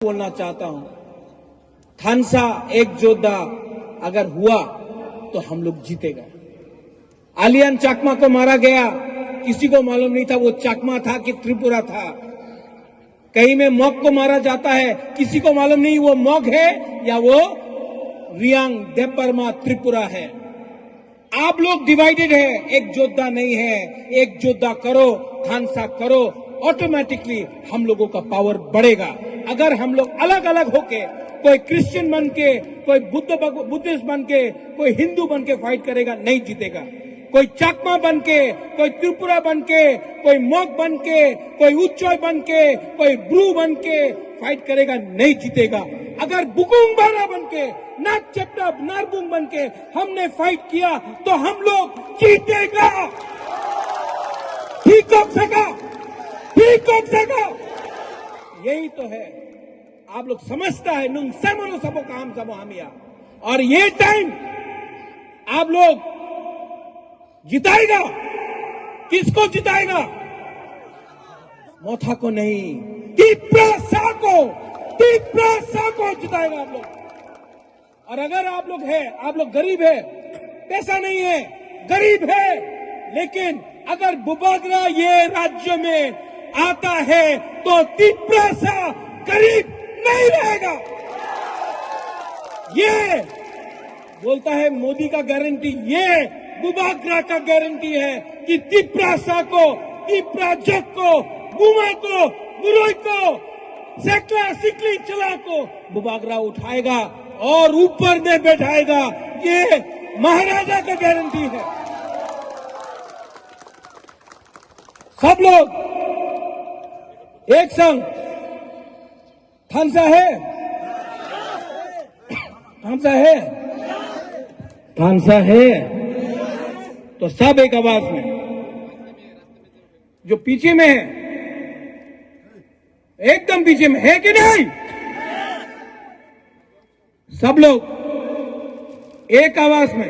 बोलना चाहता हूं, थानसा एक योद्धा अगर हुआ तो हम लोग जीतेगा। आलियान चाकमा को मारा गया, किसी को मालूम नहीं था वो चाकमा था कि त्रिपुरा था। कहीं में मॉग को मारा जाता है, किसी को मालूम नहीं वो मॉग है या वो रियांग देवबर्मा त्रिपुरा है। आप लोग डिवाइडेड है, एक योद्धा नहीं है। एक योद्धा करो, थानसा करो, ऑटोमेटिकली हम लोगों का पावर बढ़ेगा। अगर हम लोग अलग अलग होके, कोई क्रिश्चियन बन के, कोई बुद्धिस्ट बन के, कोई हिंदू बन के फाइट करेगा, नहीं जीतेगा। कोई चाकमा बन के, कोई त्रिपुरा बन के, कोई मॉग बन के, कोई उच्चोय बन के, कोई ब्रू बन के फाइट करेगा, नहीं जीतेगा। अगर बुकुंग बारा बन के, नाक चपटा नारबुंग बन के हमने फाइट किया तो हम लोग जीतेगा। ठीक हो सका, ठीक हो सका। यही तो है, आप लोग समझता है नुंग समनो सबो काम सबो हमिया। और ये टाइम आप लोग जिताएगा। किसको जिताएगा? मोथा को नहीं, तिप्रासा को जिताएगा आप लोग। और अगर आप लोग है, आप लोग गरीब है, पैसा नहीं है, गरीब है, लेकिन अगर बुबागरा ये राज्य में आता है तो तिप्रासा गरीब नहीं रहेगा। ये बोलता है मोदी का गारंटी, ये बुबागरा का गारंटी है कि तिप्रासा को, तिप्राजक को, बुमा को, बुरोई को, सेकला सिकली चला को बुबागरा उठाएगा और ऊपर में बैठाएगा। ये महाराजा का गारंटी है। सब लोग एक संग, थानसा है, थानसा है, थानसा है, तो सब एक आवाज में, जो पीछे में है, एकदम पीछे में है कि नहीं, सब लोग एक आवाज में